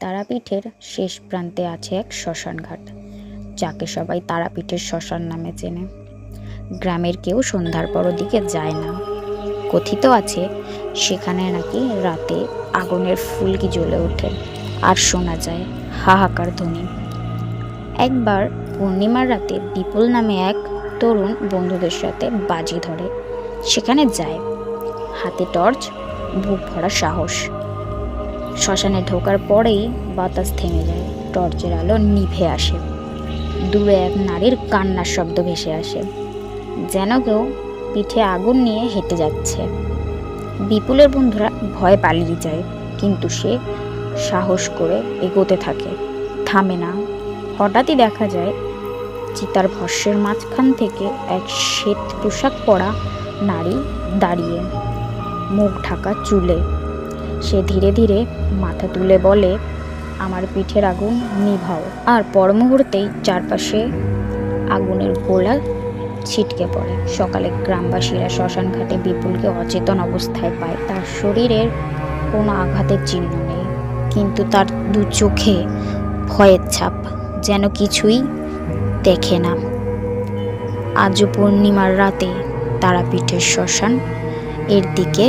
তারাপীঠের শেষ প্রান্তে আছে এক শ্মশান ঘাট, যাকে সবাই তারাপীঠের শ্মশান নামে চেনে। গ্রামের কেউ সন্ধ্যার পর ওদিকে যায় না। কথিত আছে সেখানে নাকি রাতে আগুনের ফুলকি জ্বলে ওঠে আর শোনা যায় হাহাকার ধ্বনি। একবার পূর্ণিমার রাতে বিপুল নামে এক তরুণ বন্ধুদের সাথে বাজি ধরে সেখানে যায়, হাতে টর্চ, বুক ভরা সাহস। শ্মশানে ঢোকার পরেই বাতাস থেমে যায়, টর্চের আলো নিভে আসে। দূরে এক নারীর কান্নার শব্দ ভেসে আসে, যেন কেউ পিঠে আগুন নিয়ে হেঁটে যাচ্ছে। বিপুলের বন্ধুরা ভয় পালিয়ে যায়, কিন্তু সে সাহস করে এগোতে থাকে, থামে না। হঠাৎই দেখা যায় চিতার ভস্যের মাঝখান থেকে এক শ্বেত পোশাক পরা নারী দাঁড়িয়ে, মুখ ঢাকা চুলে। সে ধীরে ধীরে মাথা তুলে বলে, আমার পিঠের আগুন নিভাও। আর পর মুহূর্তেই চারপাশে আগুনের গোলা ছিটকে পড়ে। সকালে গ্রামবাসীরা শ্মশান ঘাটে বিপুলকে অচেতন অবস্থায় পায়। তার শরীরের কোনো আঘাতের চিহ্ন নেই, কিন্তু তার দু চোখে ভয়ের ছাপ, যেন কিছুই দেখে না। আজও পূর্ণিমার রাতে তারাপীঠের শ্মশান এর দিকে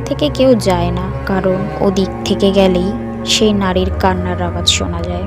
থেকে কেউ যায় না, কারণ ওদিক থেকে গেলেই সেই নারীর কান্নার আওয়াজ শোনা যায়।